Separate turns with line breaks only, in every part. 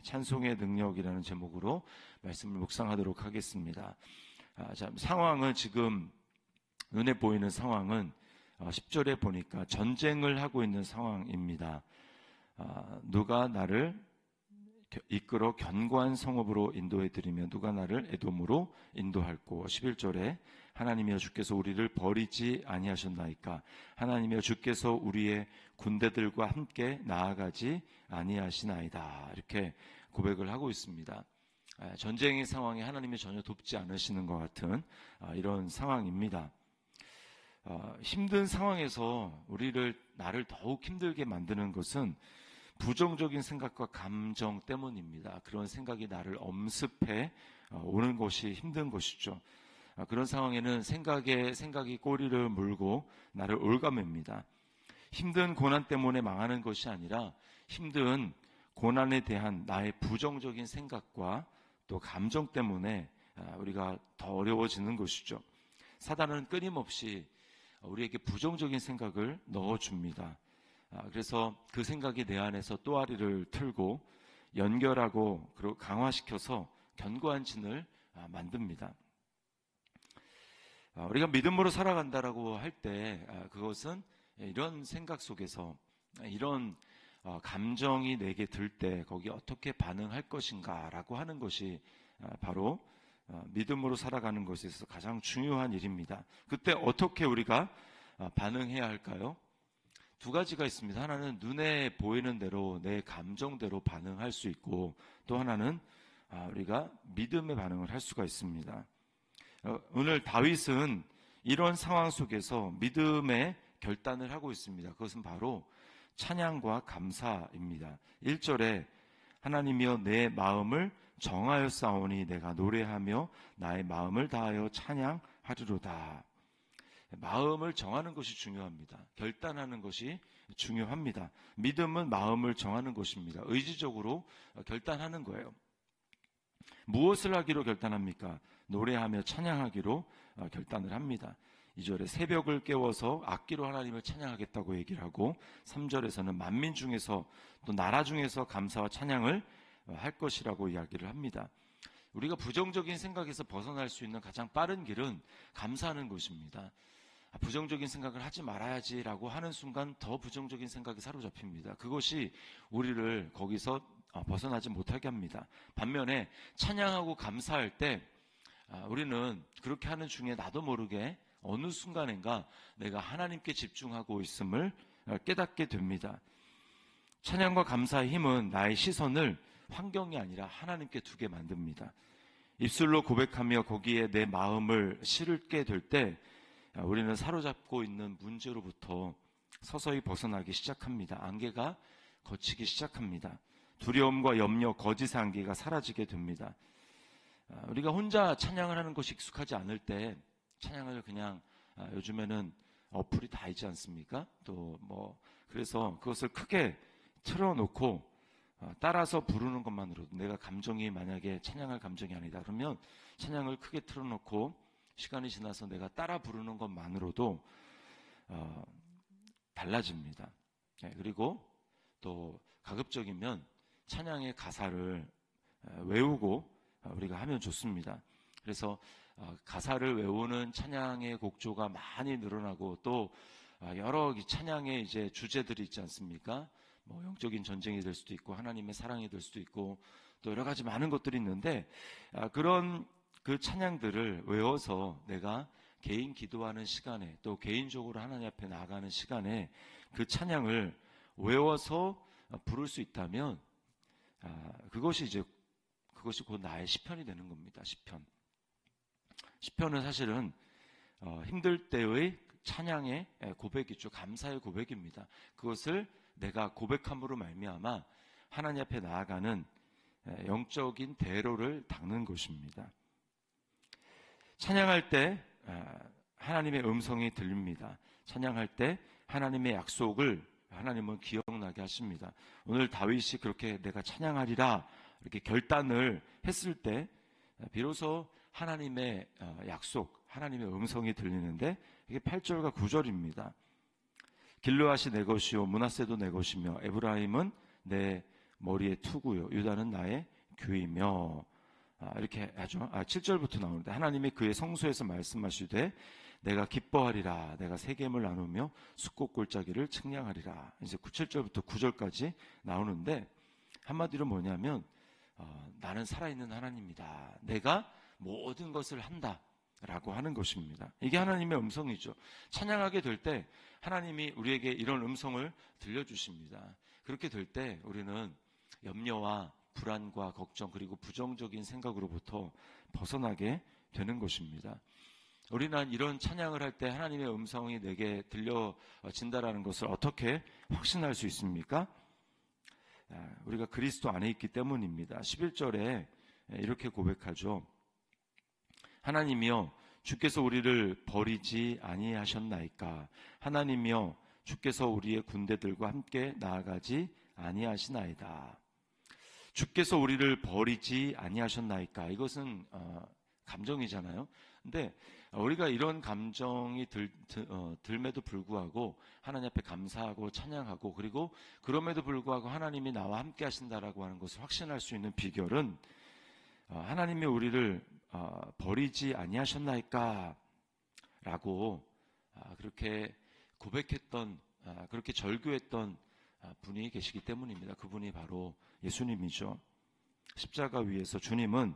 찬송의 능력이라는 제목으로 말씀을 묵상하도록 하겠습니다. 자, 상황은 지금 눈에 보이는 상황은 10절에 보니까 전쟁을 하고 있는 상황입니다. 누가 나를 이끌어 견고한 성읍으로 인도해 드리며 누가 나를 에돔으로 인도할꼬. 11절에 하나님이여 주께서 우리를 버리지 아니하셨나이까. 하나님이여 주께서 우리의 군대들과 함께 나아가지 아니하시나이다. 이렇게 고백을 하고 있습니다. 전쟁의 상황에 하나님이 전혀 돕지 않으시는 것 같은 이런 상황입니다. 힘든 상황에서 나를 더욱 힘들게 만드는 것은 부정적인 생각과 감정 때문입니다. 그런 생각이 나를 엄습해 오는 것이 힘든 것이죠. 그런 상황에는 생각이 꼬리를 물고 나를 올가맵니다. 힘든 고난 때문에 망하는 것이 아니라 힘든 고난에 대한 나의 부정적인 생각과 또 감정 때문에 우리가 더 어려워지는 것이죠. 사단은 끊임없이 우리에게 부정적인 생각을 넣어줍니다. 그래서 그 생각이 내 안에서 또아리를 틀고 연결하고 그리고 강화시켜서 견고한 진을 만듭니다. 우리가 믿음으로 살아간다라고 할 때 그것은 이런 생각 속에서 이런 감정이 내게 들 때 거기에 어떻게 반응할 것인가라고 하는 것이 바로 믿음으로 살아가는 것에 있어서 가장 중요한 일입니다. 그때 어떻게 우리가 반응해야 할까요? 두 가지가 있습니다. 하나는 눈에 보이는 대로 내 감정대로 반응할 수 있고, 또 하나는 우리가 믿음의 반응을 할 수가 있습니다. 오늘 다윗은 이런 상황 속에서 믿음의 결단을 하고 있습니다. 그것은 바로 찬양과 감사입니다. 1절에 하나님이여 내 마음을 정하여 싸우니 내가 노래하며 나의 마음을 다하여 찬양하리로다. 마음을 정하는 것이 중요합니다. 결단하는 것이 중요합니다. 믿음은 마음을 정하는 것입니다. 의지적으로 결단하는 거예요. 무엇을 하기로 결단합니까? 노래하며 찬양하기로 결단을 합니다. 2절에 새벽을 깨워서 악기로 하나님을 찬양하겠다고 얘기를 하고, 3절에서는 만민 중에서 또 나라 중에서 감사와 찬양을 할 것이라고 이야기를 합니다. 우리가 부정적인 생각에서 벗어날 수 있는 가장 빠른 길은 감사하는 것입니다. 부정적인 생각을 하지 말아야지라고 하는 순간 더 부정적인 생각이 사로잡힙니다. 그것이 우리를 거기서 벗어나지 못하게 합니다. 반면에 찬양하고 감사할 때 우리는 그렇게 하는 중에 나도 모르게 어느 순간인가 내가 하나님께 집중하고 있음을 깨닫게 됩니다. 찬양과 감사의 힘은 나의 시선을 환경이 아니라 하나님께 두게 만듭니다. 입술로 고백하며 거기에 내 마음을 실게 될 때 우리는 사로잡고 있는 문제로부터 서서히 벗어나기 시작합니다. 안개가 걷히기 시작합니다. 두려움과 염려, 거짓의 안개가 사라지게 됩니다. 우리가 혼자 찬양을 하는 것이 익숙하지 않을 때 찬양을 그냥 요즘에는 어플이 다 있지 않습니까? 그래서 그것을 크게 틀어놓고 따라서 부르는 것만으로도, 내가 감정이 만약에 찬양할 감정이 아니다 그러면 찬양을 크게 틀어놓고 시간이 지나서 내가 따라 부르는 것만으로도 달라집니다. 그리고 또 가급적이면 찬양의 가사를 외우고 우리가 하면 좋습니다. 그래서 가사를 외우는 찬양의 곡조가 많이 늘어나고, 또 여러 찬양의 이제 주제들이 있지 않습니까? 영적인 전쟁이 될 수도 있고 하나님의 사랑이 될 수도 있고 또 여러 가지 많은 것들이 있는데, 그런 그 찬양들을 외워서 내가 개인 기도하는 시간에, 또 개인적으로 하나님 앞에 나아가는 시간에 그 찬양을 외워서 부를 수 있다면 그것이 곧 나의 시편이 되는 겁니다. 시편은 사실은 힘들 때의 찬양의 고백이죠. 감사의 고백입니다. 그것을 내가 고백함으로 말미암아 하나님 앞에 나아가는 영적인 대로를 닦는 것입니다. 찬양할 때 하나님의 음성이 들립니다. 찬양할 때 하나님의 약속을 하나님은 기억나게 하십니다. 오늘 다윗이 그렇게 내가 찬양하리라 이렇게 결단을 했을 때 비로소 하나님의 약속, 하나님의 음성이 들리는데, 이게 8절과 9절입니다. 길르앗이 내 것이요 므낫세도 내 것이며 에브라임은 내 머리에 투구요 유다는 나의 규이며. 이렇게 하죠. 7절부터 나오는데 하나님이 그의 성소에서 말씀하시되 내가 기뻐하리라. 내가 세겜을 나누며 숫꽃 골짜기를 측량하리라. 이제 7절부터 9절까지 나오는데 한마디로 뭐냐면 나는 살아있는 하나님이다. 내가 모든 것을 한다. 라고 하는 것입니다. 이게 하나님의 음성이죠. 찬양하게 될 때 하나님이 우리에게 이런 음성을 들려주십니다. 그렇게 될 때 우리는 염려와 불안과 걱정 그리고 부정적인 생각으로부터 벗어나게 되는 것입니다. 우리는 이런 찬양을 할 때 하나님의 음성이 내게 들려진다라는 것을 어떻게 확신할 수 있습니까? 우리가 그리스도 안에 있기 때문입니다. 11절에 이렇게 고백하죠. 하나님이여 주께서 우리를 버리지 아니하셨나이까. 하나님이여 주께서 우리의 군대들과 함께 나아가지 아니하시나이다. 주께서 우리를 버리지 아니하셨나이까. 이것은 감정이잖아요. 근데 우리가 이런 감정이 들매도 불구하고 하나님 앞에 감사하고 찬양하고 그리고 그럼에도 불구하고 하나님이 나와 함께 하신다라고 하는 것을 확신할 수 있는 비결은 하나님이 우리를 버리지 아니하셨나이까 라고 그렇게 고백했던 그렇게 절규했던 분이 계시기 때문입니다. 그분이 바로 예수님이죠. 십자가 위에서 주님은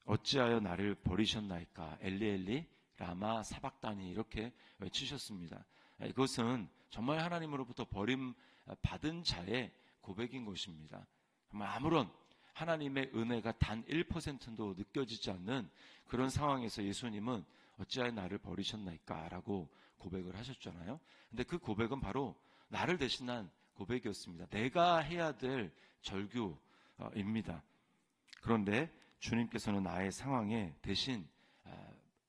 어찌하여 나를 버리셨나이까 엘리 엘리 라마 사박다니 이렇게 외치셨습니다. 이것은 정말 하나님으로부터 버림받은 자의 고백인 것입니다. 아무런 하나님의 은혜가 단 1%도 느껴지지 않는 그런 상황에서 예수님은 어찌하여 나를 버리셨나이까 라고 고백을 하셨잖아요. 근데 그 고백은 바로 나를 대신한 고백이었습니다. 내가 해야 될 절규입니다. 그런데 주님께서는 나의 상황에 대신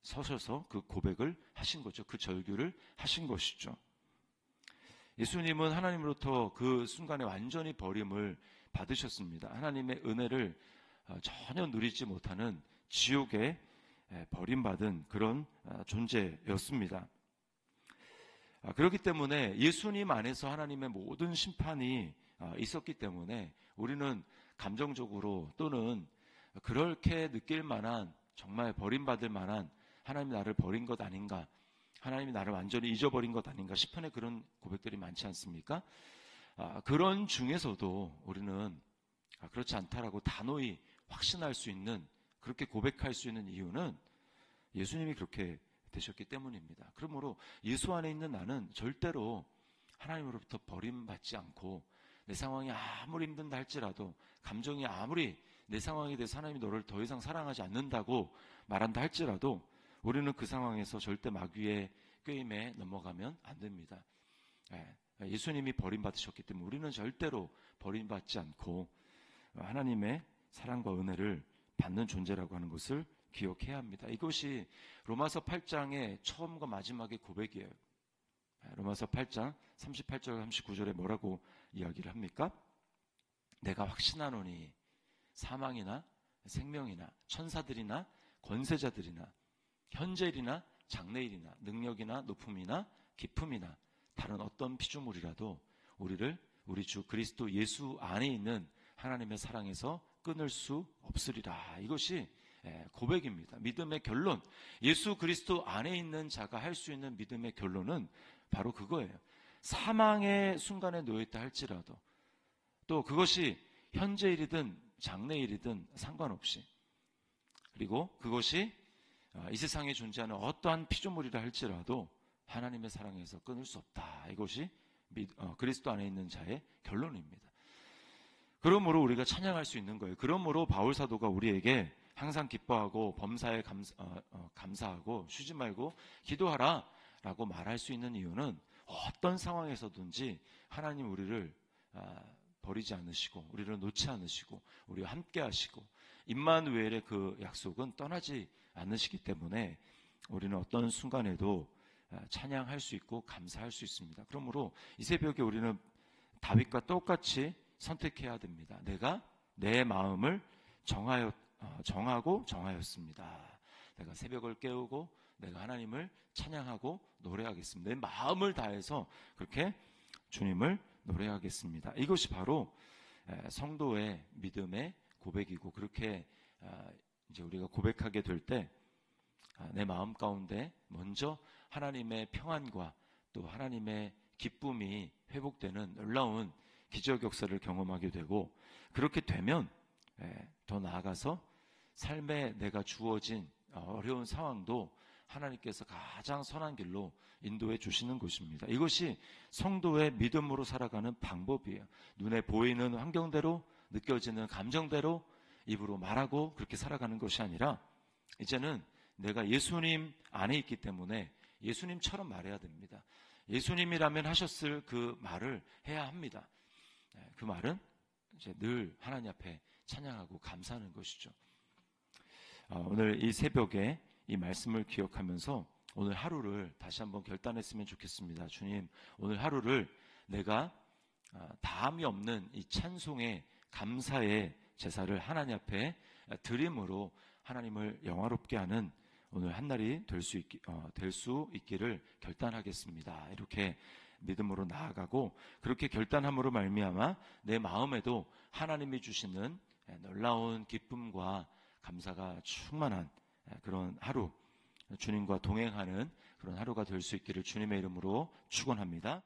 서셔서 그 고백을 하신 거죠. 그 절규를 하신 것이죠. 예수님은 하나님으로부터 그 순간에 완전히 버림을 받으셨습니다. 하나님의 은혜를 전혀 누리지 못하는 지옥에 버림받은 그런 존재였습니다. 그렇기 때문에 예수님 안에서 하나님의 모든 심판이 있었기 때문에 우리는 감정적으로 또는 그렇게 느낄 만한 정말 버림받을 만한 하나님이 나를 버린 것 아닌가, 하나님이 나를 완전히 잊어버린 것 아닌가 싶은 그런 고백들이 많지 않습니까? 그런 중에서도 우리는 그렇지 않다라고 단호히 확신할 수 있는, 그렇게 고백할 수 있는 이유는 예수님이 그렇게 되셨기 때문입니다. 그러므로 예수 안에 있는 나는 절대로 하나님으로부터 버림받지 않고 내 상황이 아무리 힘든다 할지라도, 감정이 아무리 내 상황에 대해서 하나님이 너를 더 이상 사랑하지 않는다고 말한다 할지라도 우리는 그 상황에서 절대 마귀의 꾀임에 넘어가면 안 됩니다. 예수님이 버림받으셨기 때문에 우리는 절대로 버림받지 않고 하나님의 사랑과 은혜를 받는 존재라고 하는 것을 기억해야 합니다. 이것이 로마서 8장의 처음과 마지막의 고백이에요. 로마서 8장 38절 39절에 뭐라고 이야기를 합니까? 내가 확신하노니 사망이나 생명이나 천사들이나 권세자들이나 현재일이나 장래일이나 능력이나 높음이나 깊음이나 다른 어떤 피조물이라도 우리를 우리 주 그리스도 예수 안에 있는 하나님의 사랑에서 끊을 수 없으리라. 이것이 고백입니다. 믿음의 결론. 예수 그리스도 안에 있는 자가 할 수 있는 믿음의 결론은 바로 그거예요. 사망의 순간에 놓여있다 할지라도, 또 그것이 현재일이든 장래일이든 상관없이, 그리고 그것이 이 세상에 존재하는 어떠한 피조물이라 할지라도 하나님의 사랑에서 끊을 수 없다. 이것이 그리스도 안에 있는 자의 결론입니다. 그러므로 우리가 찬양할 수 있는 거예요. 그러므로 바울 사도가 우리에게 항상 기뻐하고 범사에 감사하고 쉬지 말고 기도하라 라고 말할 수 있는 이유는 어떤 상황에서든지 하나님 우리를 버리지 않으시고 우리를 놓지 않으시고 우리와 함께 하시고 임마누엘의 그 약속은 떠나지 않으시기 때문에 우리는 어떤 순간에도 찬양할 수 있고 감사할 수 있습니다. 그러므로 이 새벽에 우리는 다윗과 똑같이 선택해야 됩니다. 내가 내 마음을 정하고 정하였습니다. 내가 새벽을 깨우고 내가 하나님을 찬양하고 노래하겠습니다. 내 마음을 다해서 그렇게 주님을 노래하겠습니다. 이것이 바로 성도의 믿음의 고백이고, 그렇게 이제 우리가 고백하게 될 때 내 마음 가운데 먼저 하나님의 평안과 또 하나님의 기쁨이 회복되는 놀라운 기적 역사를 경험하게 되고, 그렇게 되면 더 나아가서 삶에 내가 주어진 어려운 상황도 하나님께서 가장 선한 길로 인도해 주시는 것입니다. 이것이 성도의 믿음으로 살아가는 방법이에요. 눈에 보이는 환경대로, 느껴지는 감정대로 입으로 말하고 그렇게 살아가는 것이 아니라, 이제는 내가 예수님 안에 있기 때문에 예수님처럼 말해야 됩니다. 예수님이라면 하셨을 그 말을 해야 합니다. 그 말은 이제 늘 하나님 앞에 찬양하고 감사하는 것이죠. 오늘 이 새벽에 이 말씀을 기억하면서 오늘 하루를 다시 한번 결단했으면 좋겠습니다. 주님, 오늘 하루를 내가 다함이 없는 이 찬송의 감사의 제사를 하나님 앞에 드림으로 하나님을 영화롭게 하는 오늘 한 날이 될 수 있기를 결단하겠습니다. 이렇게 믿음으로 나아가고, 그렇게 결단함으로 말미암아 내 마음에도 하나님이 주시는 놀라운 기쁨과 감사가 충만한 그런 하루, 주님과 동행하는 그런 하루가 될 수 있기를 주님의 이름으로 축원합니다.